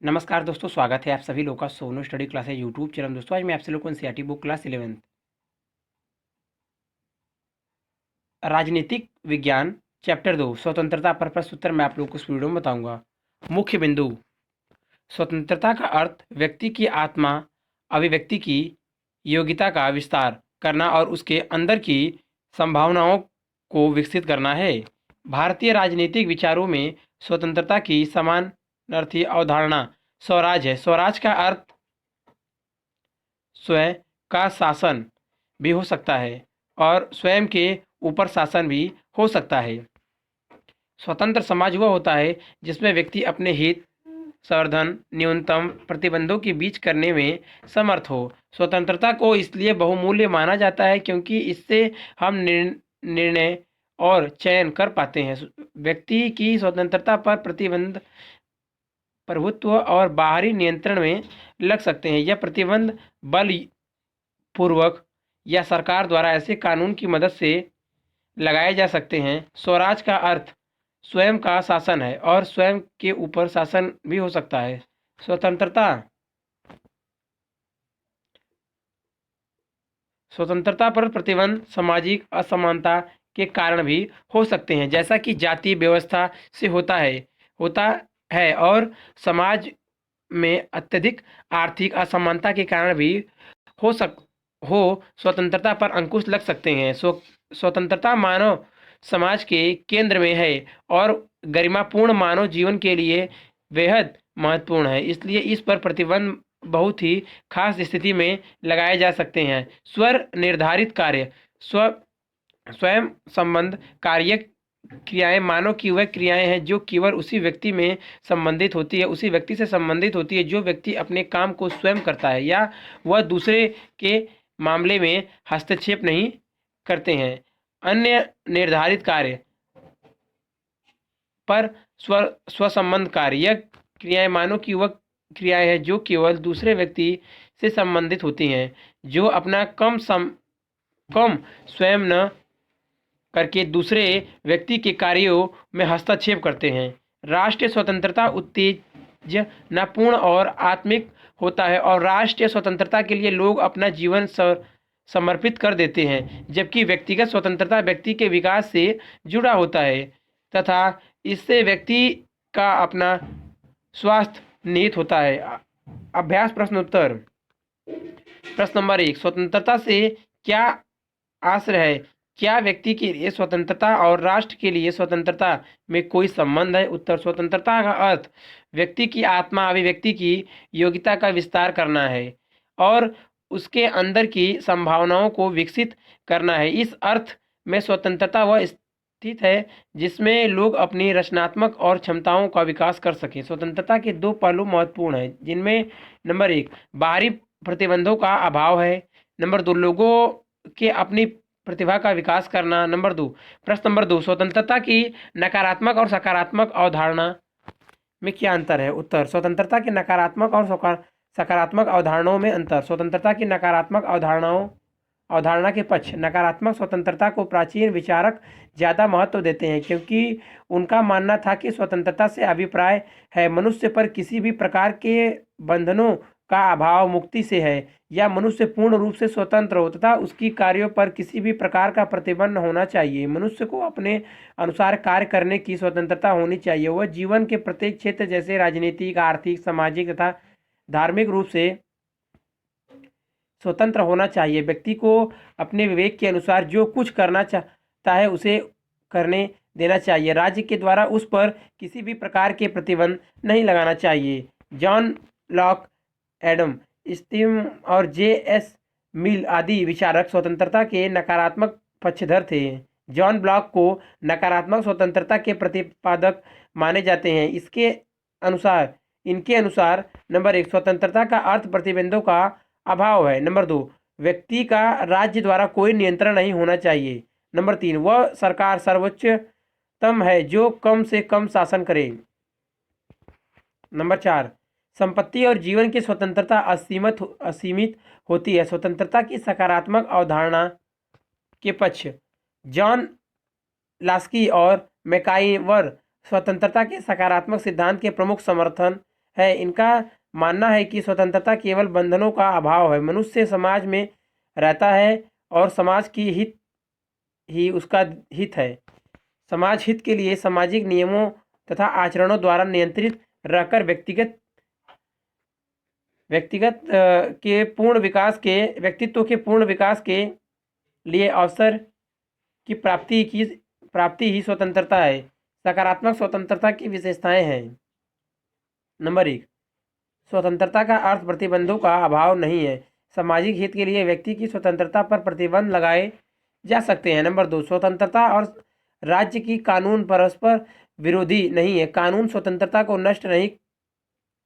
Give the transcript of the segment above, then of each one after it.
नमस्कार दोस्तों, स्वागत है आप सभी लोगों का Sonu study classes YouTube channel. दोस्तों आज मैं आपसे लोगों को एनसीईआरटी बुक क्लास 11 राजनीतिक विज्ञान चैप्टर 2 स्वतंत्रता पर प्रश्न उत्तर मैं आप लोगों को इस वीडियो में बताऊंगा। मुख्य बिंदु। स्वतंत्रता का अर्थ व्यक्ति की आत्मा अभिव्यक्ति की योग्यता का विस्तार करना और उसके अंदर की संभावनाओं को विकसित करना है। भारतीय राजनीतिक विचारों में स्वतंत्रता की समानार्थी अवधारणा स्वराज है। स्वराज का अर्थ स्वयं का शासन भी हो सकता है और स्वयं के ऊपर शासन भी हो सकता है। स्वतंत्र समाज वह होता है जिसमें व्यक्ति अपने हित संवर्धन न्यूनतम प्रतिबंधों के बीच करने में समर्थ हो। स्वतंत्रता को इसलिए बहुमूल्य माना जाता है क्योंकि इससे हम निर्णय और चयन कर पाते हैं। व्यक्ति की स्वतंत्रता पर प्रतिबंध प्रभुत्व और बाहरी नियंत्रण में लग सकते हैं। यह प्रतिबंध बल पूर्वक या सरकार द्वारा ऐसे कानून की मदद से लगाए जा सकते हैं। स्वराज का अर्थ स्वयं का शासन है और स्वयं के ऊपर शासन भी हो सकता है। स्वतंत्रता स्वतंत्रता पर प्रतिबंध सामाजिक असमानता के कारण भी हो सकते हैं, जैसा कि जाति व्यवस्था से होता है और समाज में अत्यधिक आर्थिक असमानता के कारण भी हो सक हो स्वतंत्रता पर अंकुश लग सकते हैं। स्वतंत्रता मानव समाज के केंद्र में है और गरिमापूर्ण मानव जीवन के लिए बेहद महत्वपूर्ण है, इसलिए इस पर प्रतिबंध बहुत ही खास स्थिति में लगाए जा सकते हैं। स्वर निर्धारित कार्य स्वयं संबंध कार्य क्रियाएं मानव की वह क्रियाएं हैं जो केवल उसी व्यक्ति में संबंधित होती है, उसी व्यक्ति से संबंधित होती है। जो व्यक्ति अपने काम को स्वयं करता है या वह दूसरे के मामले में हस्तक्षेप नहीं करते हैं। अन्य निर्धारित कार्य पर स्वसंबंध कार्य यह क्रियाएं मानव की वह क्रियाएं हैं जो केवल दूसरे व्यक्ति से संबंधित होती हैं, जो अपना कम स्वयं न करके दूसरे व्यक्ति के कार्यों में हस्तक्षेप करते हैं। राष्ट्रीय स्वतंत्रता उत्तेजनापूर्ण और आत्मिक होता है और राष्ट्रीय स्वतंत्रता के लिए लोग अपना जीवन समर्पित कर देते हैं, जबकि व्यक्तिगत स्वतंत्रता व्यक्ति के विकास से जुड़ा होता है तथा इससे व्यक्ति का अपना स्वास्थ्य निहित होता है। अभ्यास प्रश्न उत्तर। प्रश्न नंबर 1, स्वतंत्रता से क्या आशय है? क्या व्यक्ति के लिए स्वतंत्रता और राष्ट्र के लिए स्वतंत्रता में कोई संबंध है? उत्तर, स्वतंत्रता का अर्थ व्यक्ति की आत्मा अभिव्यक्ति की योग्यता का विस्तार करना है और उसके अंदर की संभावनाओं को विकसित करना है। इस अर्थ में स्वतंत्रता वह स्थित है जिसमें लोग अपनी रचनात्मक और क्षमताओं का विकास कर सकें। स्वतंत्रता के दो पहलू महत्वपूर्ण हैं, जिनमें नंबर 1 बाहरी प्रतिबंधों का अभाव है, नंबर 2 लोगों के अपनी प्रतिभा का विकास करना। प्रश्न नंबर 2, स्वतंत्रता की नकारात्मक और सकारात्मक अवधारणा में क्या अंतर है? उत्तर, स्वतंत्रता की नकारात्मक और सकारात्मक अवधारणाओं में अंतर। स्वतंत्रता की नकारात्मक अवधारणा के पक्ष। नकारात्मक स्वतंत्रता को प्राचीन विचारक ज़्यादा महत्व देते हैं क्योंकि उनका मानना था कि स्वतंत्रता से अभिप्राय है मनुष्य पर किसी भी प्रकार के बंधनों का अभाव मुक्ति से है, या मनुष्य पूर्ण रूप से स्वतंत्र हो तथा उसकी कार्यों पर किसी भी प्रकार का प्रतिबंध होना चाहिए। मनुष्य को अपने अनुसार कार्य करने की स्वतंत्रता होनी चाहिए। वह जीवन के प्रत्येक क्षेत्र जैसे राजनीतिक, आर्थिक, सामाजिक तथा धार्मिक रूप से स्वतंत्र होना चाहिए। व्यक्ति को अपने विवेक के अनुसार जो कुछ करना चाहता है उसे करने देना चाहिए। राज्य के द्वारा उस पर किसी भी प्रकार के प्रतिबंध नहीं लगाना चाहिए। जॉन लॉक, एडम स्मिथ और जे.एस. मिल आदि विचारक स्वतंत्रता के नकारात्मक पक्षधर थे। जॉन ब्लॉक को नकारात्मक स्वतंत्रता के प्रतिपादक माने जाते हैं। इनके अनुसार नंबर 1, स्वतंत्रता का अर्थ प्रतिबंधों का अभाव है। नंबर 2, व्यक्ति का राज्य द्वारा कोई नियंत्रण नहीं होना चाहिए। नंबर 3, वह सरकार सर्वोच्चतम है जो कम से कम शासन करे। नंबर 4, संपत्ति और जीवन की स्वतंत्रता असीमित होती है। स्वतंत्रता की सकारात्मक अवधारणा के पक्ष। जॉन लास्की और मैकाइवर स्वतंत्रता के सकारात्मक सिद्धांत के प्रमुख समर्थन है। इनका मानना है कि स्वतंत्रता केवल बंधनों का अभाव है। मनुष्य समाज में रहता है और समाज की हित ही उसका हित है। समाज हित के लिए सामाजिक नियमों तथा आचरणों द्वारा नियंत्रित रहकर व्यक्तित्व के पूर्ण विकास के लिए अवसर की प्राप्ति ही स्वतंत्रता है। सकारात्मक स्वतंत्रता की विशेषताएं हैं। नंबर 1, स्वतंत्रता का अर्थ प्रतिबंधों का अभाव नहीं है। सामाजिक हित के लिए व्यक्ति की स्वतंत्रता पर प्रतिबंध लगाए जा सकते हैं। नंबर 2, स्वतंत्रता और राज्य की कानून परस्पर विरोधी नहीं है। कानून स्वतंत्रता को नष्ट नहीं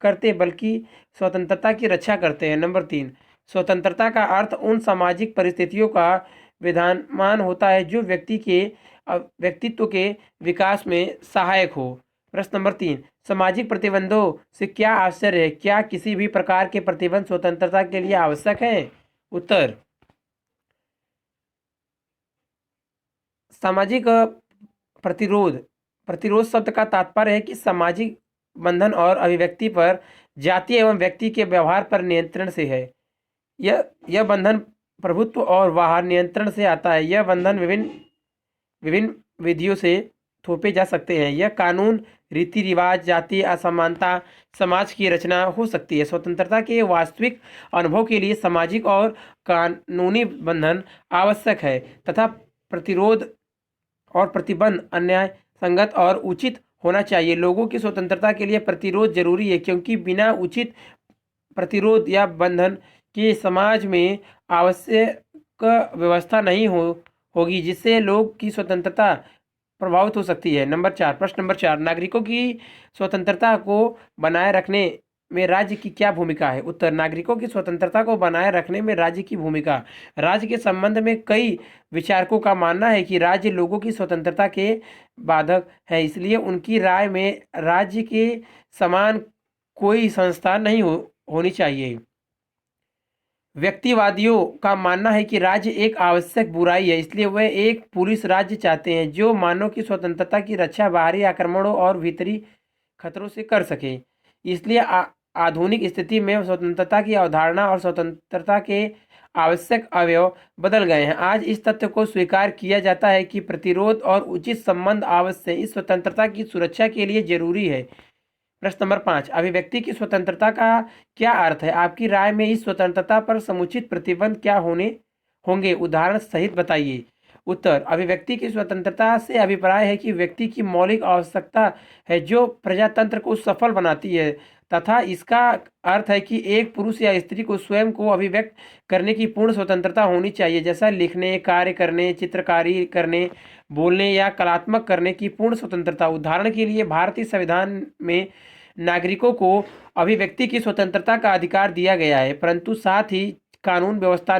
करते बल्कि स्वतंत्रता की रक्षा करते हैं। नंबर 3, स्वतंत्रता का अर्थ उन सामाजिक परिस्थितियों का विद्यमान होता है जो व्यक्तित्व के विकास में सहायक हो। प्रश्न नंबर 3, सामाजिक प्रतिबंधों से क्या आश्चर्य है? क्या किसी भी प्रकार के प्रतिबंध स्वतंत्रता के लिए आवश्यक है? उत्तर, सामाजिक प्रतिरोध शब्द का तात्पर्य है कि सामाजिक बंधन और अभिव्यक्ति पर जाति एवं व्यक्ति के व्यवहार पर नियंत्रण से है। यह बंधन प्रभुत्व और बाहर नियंत्रण से आता है। यह बंधन विभिन्न विधियों से थोपे जा सकते हैं। यह कानून, रीति रिवाज, जाति असमानता, समाज की रचना हो सकती है। स्वतंत्रता के वास्तविक अनुभव के लिए सामाजिक और कानूनी बंधन आवश्यक है तथा प्रतिरोध और प्रतिबंध अन्याय संगत और उचित होना चाहिए। लोगों की स्वतंत्रता के लिए प्रतिरोध जरूरी है क्योंकि बिना उचित प्रतिरोध या बंधन के समाज में आवश्यक व्यवस्था नहीं होगी जिससे लोग की स्वतंत्रता प्रभावित हो सकती है। नंबर 4, प्रश्न नंबर 4, नागरिकों की स्वतंत्रता को बनाए रखने में राज्य की क्या भूमिका है? उत्तर, नागरिकों की स्वतंत्रता को बनाए रखने में राज्य की भूमिका। राज्य के संबंध में कई विचारकों का मानना है कि राज्य लोगों की स्वतंत्रता के बाधक है, इसलिए उनकी राय में राज्य के समान कोई संस्था नहीं होनी चाहिए। व्यक्तिवादियों का मानना है कि राज्य एक आवश्यक बुराई है, इसलिए वह एक पुलिस राज्य चाहते हैं जो मानव की स्वतंत्रता की रक्षा बाहरी आक्रमणों और भीतरी खतरों से कर सके। इसलिए आधुनिक स्थिति में स्वतंत्रता की अवधारणा और स्वतंत्रता के आवश्यक अवयव बदल गए हैं। आज इस तथ्य को स्वीकार किया जाता है कि प्रतिरोध और उचित संबंध आवश्यक इस स्वतंत्रता की सुरक्षा के लिए जरूरी है। प्रश्न नंबर 5, अभिव्यक्ति की स्वतंत्रता का क्या अर्थ है? आपकी राय में इस स्वतंत्रता पर समुचित प्रतिबंध क्या होंगे? उदाहरण सहित बताइए। उत्तर, अभिव्यक्ति की स्वतंत्रता से अभिप्राय है कि व्यक्ति की मौलिक आवश्यकता है जो प्रजातंत्र को सफल बनाती है तथा इसका अर्थ है कि एक पुरुष या स्त्री को स्वयं को अभिव्यक्त करने की पूर्ण स्वतंत्रता होनी चाहिए, जैसा लिखने, कार्य करने, चित्रकारी करने, बोलने या कलात्मक करने की पूर्ण स्वतंत्रता। उदाहरण के लिए भारतीय संविधान में नागरिकों को अभिव्यक्ति की स्वतंत्रता का अधिकार दिया गया है, परंतु साथ ही कानून व्यवस्था,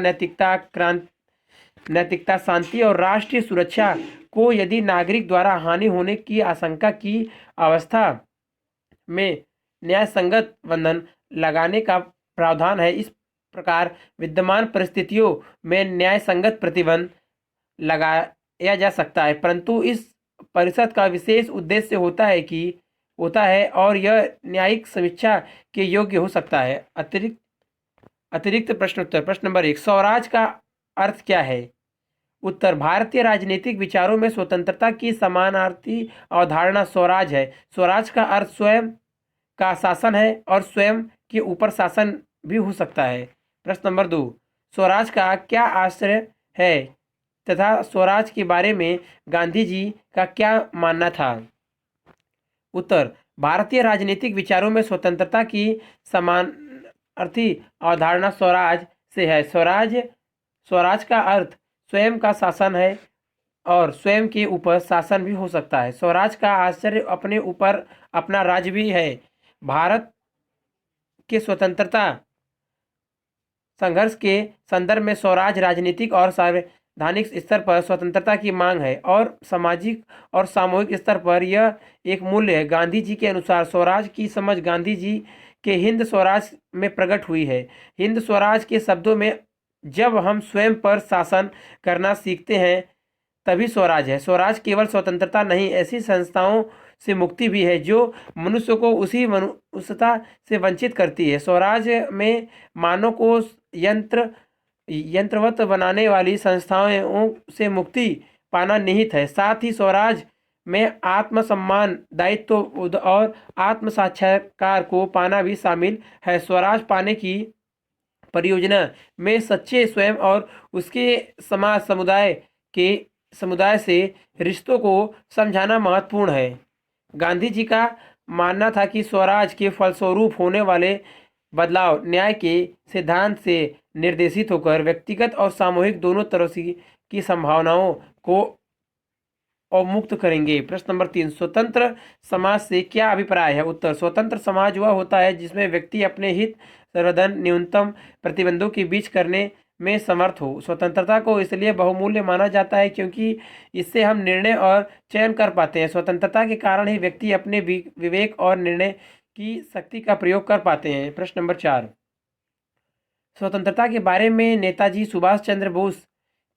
नैतिकता, शांति और राष्ट्रीय सुरक्षा को यदि नागरिक द्वारा हानि होने की आशंका की अवस्था में न्याय संगत बंधन लगाने का प्रावधान है। इस प्रकार विद्यमान परिस्थितियों में न्याय संगत प्रतिबंध लगाया जा सकता है, परंतु इस परिषद का विशेष उद्देश्य होता है और यह न्यायिक समीक्षा के योग्य हो सकता है। अतिरिक्त प्रश्नोत्तर। प्रश्न नंबर 1, स्वराज का अर्थ क्या है? उत्तर, भारतीय राजनीतिक विचारों में स्वतंत्रता की समानार्थी अवधारणा स्वराज है। स्वराज का अर्थ स्वयं का शासन है और स्वयं के ऊपर शासन भी हो सकता है। प्रश्न नंबर 2, स्वराज का क्या आश्रय है तथा स्वराज के बारे में गांधी जी का क्या मानना था? उत्तर, भारतीय राजनीतिक विचारों में स्वतंत्रता की समानार्थी अवधारणा स्वराज से है। स्वराज का अर्थ स्वयं का शासन है और स्वयं के ऊपर शासन भी हो सकता है। स्वराज का आश्चर्य अपने ऊपर अपना राज्य भी है। भारत के स्वतंत्रता संघर्ष के संदर्भ में स्वराज राजनीतिक और संवैधानिक स्तर पर स्वतंत्रता की मांग है और सामाजिक और सामूहिक स्तर पर यह एक मूल्य है। गांधी जी के अनुसार स्वराज की समझ गांधी जी के हिंद स्वराज में प्रकट हुई है। हिंद स्वराज के शब्दों में जब हम स्वयं पर शासन करना सीखते हैं तभी स्वराज है। स्वराज केवल स्वतंत्रता नहीं, ऐसी संस्थाओं से मुक्ति भी है जो मनुष्य को उसी मनुष्यता से वंचित करती है। स्वराज में मानव को यंत्रवत बनाने वाली संस्थाओं से मुक्ति पाना निहित है। साथ ही स्वराज में आत्मसम्मान, दायित्व और आत्म साक्षात्कार को पाना भी शामिल है। स्वराज पाने की परियोजना में सच्चे स्वयं और उसके समुदाय से रिश्तों को समझाना महत्वपूर्ण है। गांधी जी का मानना था कि स्वराज के फलस्वरूप होने वाले बदलाव न्याय के सिद्धांत से निर्देशित होकर व्यक्तिगत और सामूहिक दोनों तरह की संभावनाओं को अवमुक्त करेंगे। प्रश्न नंबर 3, स्वतंत्र समाज से क्या अभिप्राय है? उत्तर, स्वतंत्र समाज वह होता है जिसमें व्यक्ति अपने हित सर्वधन न्यूनतम प्रतिबंधों के बीच करने में समर्थ हो। स्वतंत्रता को इसलिए बहुमूल्य माना जाता है क्योंकि इससे हम निर्णय और चयन कर पाते हैं। स्वतंत्रता के कारण ही व्यक्ति अपने विवेक और निर्णय की शक्ति का प्रयोग कर पाते हैं। प्रश्न नंबर 4, स्वतंत्रता के बारे में नेताजी सुभाष चंद्र बोस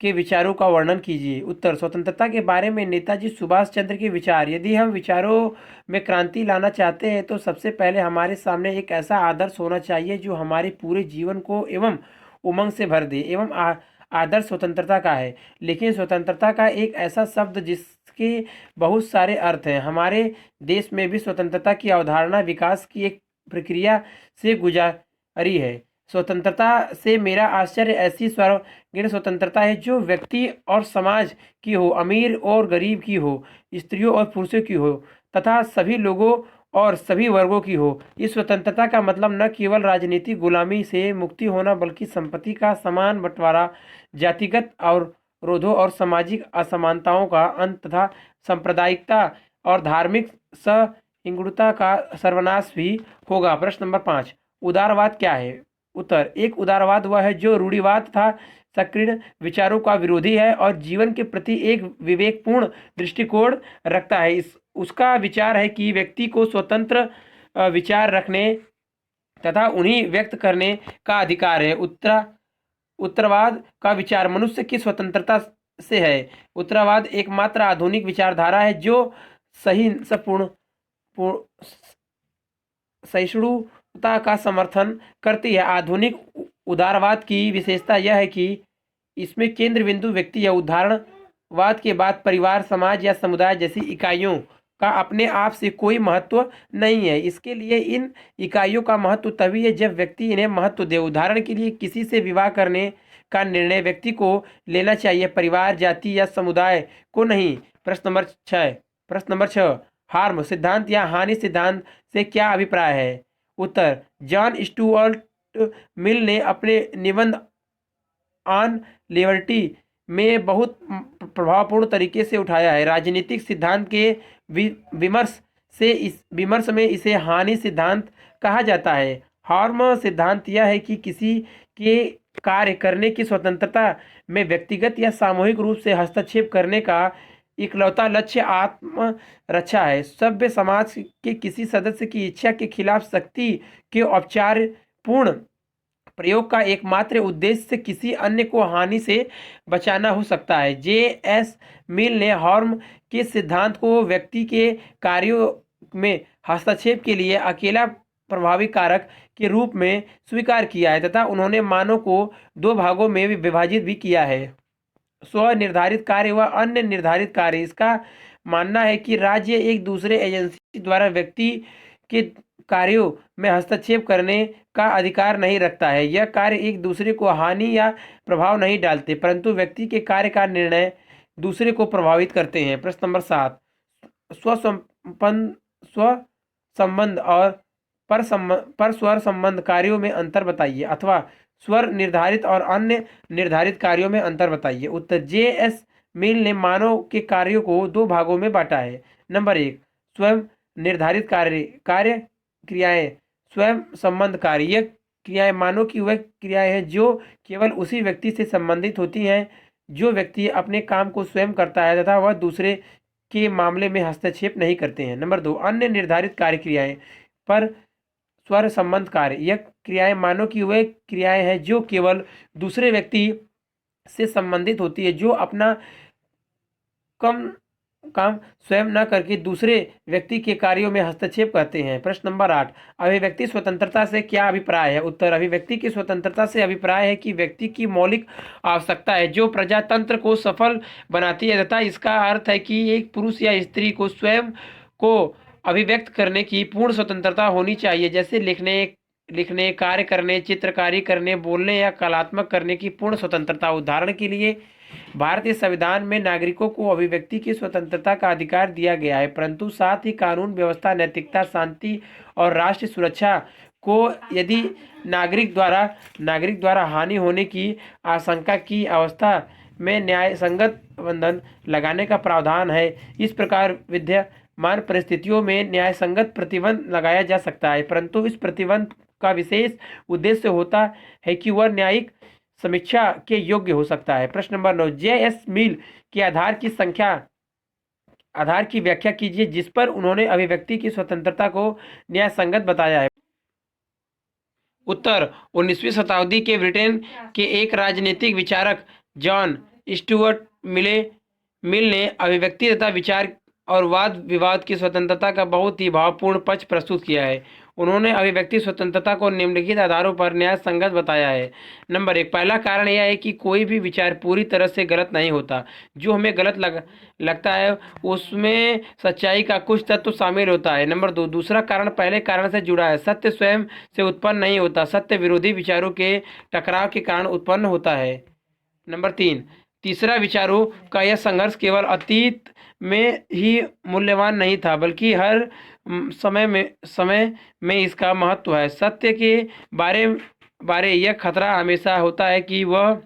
के विचारों का वर्णन कीजिए। उत्तर, स्वतंत्रता के बारे में नेताजी सुभाष चंद्र के विचार। यदि हम विचारों में क्रांति लाना चाहते हैं तो सबसे पहले हमारे सामने एक ऐसा आदर्श होना चाहिए जो हमारे पूरे जीवन को एवं उमंग से भर दे। आदर्श स्वतंत्रता का है, लेकिन स्वतंत्रता का एक ऐसा शब्द जिसके बहुत सारे अर्थ हैं। हमारे देश में भी स्वतंत्रता की अवधारणा विकास की एक प्रक्रिया से गुजारी है। स्वतंत्रता से मेरा आश्चर्य ऐसी सर्वगुण स्वतंत्रता है जो व्यक्ति और समाज की हो, अमीर और गरीब की हो, स्त्रियों और पुरुषों की हो तथा सभी लोगों और सभी वर्गों की हो। इस स्वतंत्रता का मतलब न केवल राजनीतिक गुलामी से मुक्ति होना बल्कि संपत्ति का समान बंटवारा, जातिगत अवरोधों और सामाजिक असमानताओं का अंत तथा सांप्रदायिकता और धार्मिक सहिष्णुता का सर्वनाश भी होगा। प्रश्न नंबर 5, उदारवाद क्या है? उत्तर, एक उदारवाद वह है जो रूढ़िवाद तथा संकीर्ण विचारों का विरोधी है और जीवन के प्रति एक विवेकपूर्ण दृष्टिकोण रखता है। उसका विचार है कि व्यक्ति को स्वतंत्र विचार रखने तथा उन्हें व्यक्त करने का अधिकार है। उत्तरवाद का विचार मनुष्य की स्वतंत्रता से है। उत्तरवाद एकमात्र आधुनिक विचारधारा है जो सहिष्णुता का समर्थन करती है। आधुनिक उदारवाद की विशेषता यह है कि इसमें केंद्र बिंदु व्यक्ति या उदारवाद के बाद परिवार, समाज या समुदाय जैसी इकाइयों का अपने आप से कोई महत्व नहीं है। इसके लिए इन इकाइयों का महत्व तभी है जब व्यक्ति इन्हें महत्व दे। उदाहरण के लिए किसी से विवाह करने का निर्णय व्यक्ति को लेना चाहिए, परिवार, जाति या समुदाय को नहीं। प्रश्न नंबर 6, हार्म सिद्धांत या हानि सिद्धांत से क्या अभिप्राय है? उत्तर, जॉन स्टुअर्ट मिल ने अपने निबंध ऑन लिबर्टी में बहुत प्रभावपूर्ण तरीके से उठाया है। राजनीतिक सिद्धांत के विमर्श में इसे हानि सिद्धांत कहा जाता है। हार्म सिद्धांत यह है कि किसी के कार्य करने की स्वतंत्रता में व्यक्तिगत या सामूहिक रूप से हस्तक्षेप करने का इकलौता लक्ष्य आत्मरक्षा है। सभ्य समाज के किसी सदस्य की इच्छा के खिलाफ शक्ति के औपचारपूर्ण प्रयोग का एकमात्र उद्देश्य किसी अन्य को हानि से बचाना हो सकता है। J.S. मिल ने हार्म के सिद्धांत को व्यक्ति के कार्यों में हस्तक्षेप के लिए अकेला प्रभावी कारक के रूप में स्वीकार किया है तथा उन्होंने मानव को दो भागों में विभाजित भी किया है, स्व निर्धारित कार्य व अन्य निर्धारित कार्य। इसका मानना है कि राज्य एक दूसरे एजेंसी द्वारा व्यक्ति के कार्यों में हस्तक्षेप करने का अधिकार नहीं रखता है। यह कार्य एक दूसरे को हानि या प्रभाव नहीं डालते, परंतु व्यक्ति के कार्य का निर्णय दूसरे को प्रभावित करते हैं। प्रश्न नंबर 7, स्वसंबंध और पर स्वर संबंध कार्यों में अंतर बताइए अथवा स्वर निर्धारित और अन्य निर्धारित कार्यों में अंतर बताइए। उत्तर, J.S. मिल ने मानव के कार्यों को दो भागों में बांटा है। नंबर 1, स्वयं निर्धारित कार्य क्रियाएं। स्वयं संबंध कार्य, यह क्रियाएं मानव की वह क्रियाएं हैं जो केवल उसी व्यक्ति से संबंधित होती हैं। जो व्यक्ति अपने काम को स्वयं करता है तथा वह दूसरे के मामले में हस्तक्षेप नहीं करते हैं। नंबर 2, अन्य निर्धारित कार्य क्रियाएं। पर स्वर संबंध कार्य, यह क्रियाएं मानव की वह क्रियाएं हैं जो केवल दूसरे व्यक्ति से संबंधित होती है। जो अपना कम काम स्वयं न करके दूसरे व्यक्ति के कार्यों में हस्तक्षेप करते हैं। प्रश्न नंबर 8, अभिव्यक्ति स्वतंत्रता से क्या अभिप्राय है? उत्तर, अभिव्यक्ति की स्वतंत्रता से अभिप्राय है कि व्यक्ति की मौलिक आवश्यकता है जो प्रजातंत्र को सफल बनाती है, तथा इसका अर्थ है कि एक पुरुष या स्त्री को स्वयं को अभिव्यक्त करने की पूर्ण स्वतंत्रता होनी चाहिए, जैसे लिखने, कार्य करने, चित्रकारी करने, बोलने या कलात्मक करने की पूर्ण स्वतंत्रता। उदाहरण के लिए भारतीय संविधान में नागरिकों को अभिव्यक्ति की स्वतंत्रता का अधिकार दिया गया है, परंतु साथ ही कानून व्यवस्था, नैतिकता, शांति और राष्ट्रीय सुरक्षा को यदि नागरिक द्वारा हानि होने की आशंका की अवस्था में न्याय संगत बंधन लगाने का प्रावधान है। इस प्रकार विद्यमान परिस्थितियों में न्याय संगत प्रतिबंध लगाया जा सकता है, परंतु इस प्रतिबंध का विशेष उद्देश्य होता है कि वह न्यायिक समीक्षा के योग्य हो सकता है। प्रश्न नंबर 9, जे.एस. मिल के आधार की व्याख्या कीजिए जिस पर उन्होंने अभिव्यक्ति की स्वतंत्रता को न्याय संगत बताया है। उत्तर, 19वीं शताब्दी के ब्रिटेन के एक राजनीतिक विचारक जॉन स्टुअर्ट मिल ने अभिव्यक्ति तथा विचार और वाद विवाद की स्वतंत्रता का बहुत ही भावपूर्ण पक्ष प्रस्तुत किया है। उन्होंने अभिव्यक्ति स्वतंत्रता को निम्नलिखित आधारों पर न्याय संगत बताया है। नंबर 1, पहला कारण यह है कि कोई भी विचार पूरी तरह से गलत नहीं होता। जो हमें गलत लगता है उसमें सच्चाई का कुछ तत्व शामिल होता है। नंबर 2, दूसरा कारण पहले कारण से जुड़ा है। सत्य स्वयं से उत्पन्न नहीं होता, सत्य विरोधी विचारों के टकराव के कारण उत्पन्न होता है। नंबर 3, तीसरा, विचारों का यह संघर्ष केवल अतीत में ही मूल्यवान नहीं था, बल्कि हर समय में इसका महत्व है। सत्य के बारे यह खतरा हमेशा होता है कि वह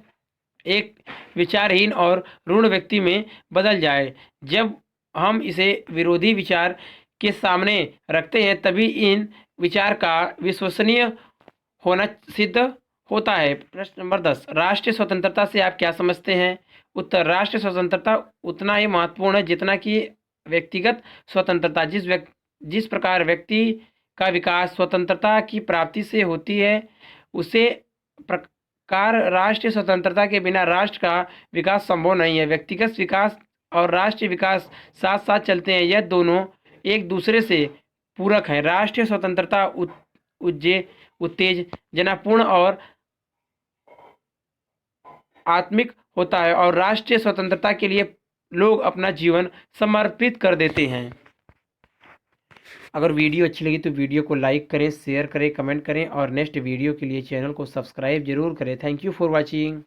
एक विचारहीन और ऋण व्यक्ति में बदल जाए। जब हम इसे विरोधी विचार के सामने रखते हैं तभी इन विचार का विश्वसनीय होना सिद्ध होता है। प्रश्न नंबर 10, राष्ट्रीय स्वतंत्रता से आप क्या समझते हैं? उत्तर, राष्ट्रीय स्वतंत्रता उतना ही महत्वपूर्ण है जितना कि व्यक्तिगत स्वतंत्रता। जिस प्रकार व्यक्ति का विकास स्वतंत्रता की प्राप्ति से होती है, उसे प्रकार राष्ट्रीय स्वतंत्रता के बिना राष्ट्र का विकास संभव नहीं है। व्यक्तिगत विकास और राष्ट्रीय विकास साथ साथ चलते हैं, यह दोनों एक दूसरे से पूरक हैं। राष्ट्रीय स्वतंत्रता उत्तेजनापूर्ण और आत्मिक होता है और राष्ट्रीय स्वतंत्रता के लिए लोग अपना जीवन समर्पित कर देते हैं। अगर वीडियो अच्छी लगी तो वीडियो को लाइक करें, शेयर करें, कमेंट करें और नेक्स्ट वीडियो के लिए चैनल को सब्सक्राइब जरूर करें। Thank you for watching.